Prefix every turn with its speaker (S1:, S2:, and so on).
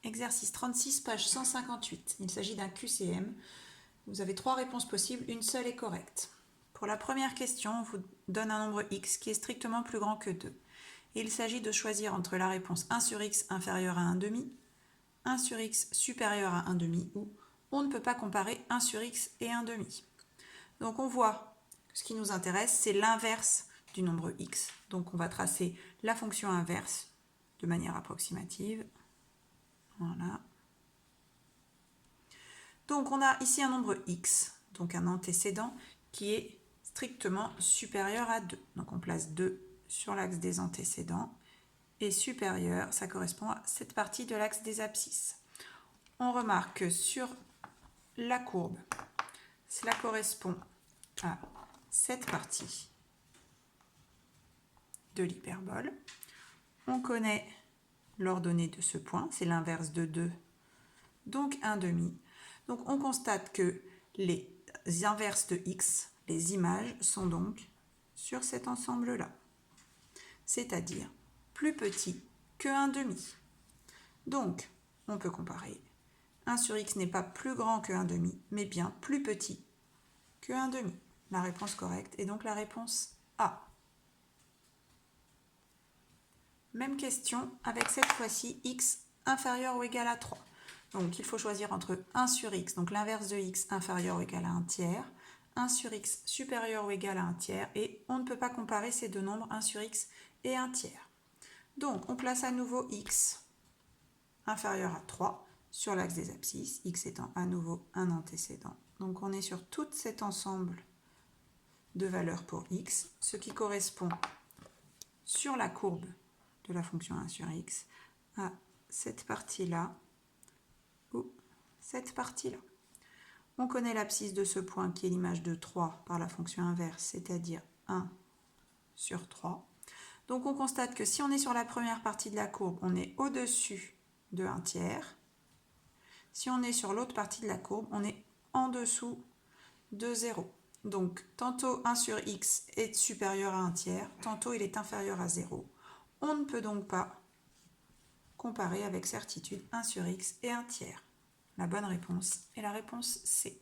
S1: Exercice 36, page 158. Il s'agit d'un QCM. Vous avez 3 réponses possibles, une seule est correcte. Pour la première question, on vous donne un nombre x qui est strictement plus grand que 2. Il s'agit de choisir entre la réponse 1 sur x inférieur à 1/2, 1 sur x supérieur à 1/2 ou on ne peut pas comparer 1 sur x et 1/2. Donc on voit que ce qui nous intéresse, c'est l'inverse du nombre x. Donc on va tracer la fonction inverse de manière approximative. Voilà. Donc on a ici un nombre x, donc un antécédent qui est strictement supérieur à 2. Donc on place 2 sur l'axe des antécédents et supérieur, ça correspond à cette partie de l'axe des abscisses. On remarque que sur la courbe, cela correspond à cette partie de l'hyperbole. On connaît l'ordonnée de ce point, c'est l'inverse de 2, donc 1/2. Donc on constate que les inverses de x, les images, sont donc sur cet ensemble-là, c'est-à-dire plus petit que 1/2. Donc on peut comparer. 1 sur x n'est pas plus grand que 1/2, mais bien plus petit que 1/2. La réponse correcte est donc la réponse A. Même question avec cette fois-ci x inférieur ou égal à 3. Donc il faut choisir entre 1 sur x, donc l'inverse de x inférieur ou égal à 1 tiers, 1 sur x supérieur ou égal à 1 tiers, et on ne peut pas comparer ces deux nombres, 1 sur x et 1 tiers. Donc on place à nouveau x inférieur à 3 sur l'axe des abscisses, x étant à nouveau un antécédent. Donc on est sur tout cet ensemble de valeurs pour x, ce qui correspond sur la courbe de la fonction 1 sur x à cette partie-là ou cette partie-là. On connaît l'abscisse de ce point qui est l'image de 3 par la fonction inverse, c'est-à-dire 1 sur 3. Donc on constate que si on est sur la première partie de la courbe, on est au-dessus de 1 tiers. Si on est sur l'autre partie de la courbe, on est en dessous de 0. Donc tantôt 1 sur x est supérieur à 1 tiers, tantôt il est inférieur à 0. On ne peut donc pas comparer avec certitude 1 sur x et 1 tiers. La bonne réponse est la réponse C.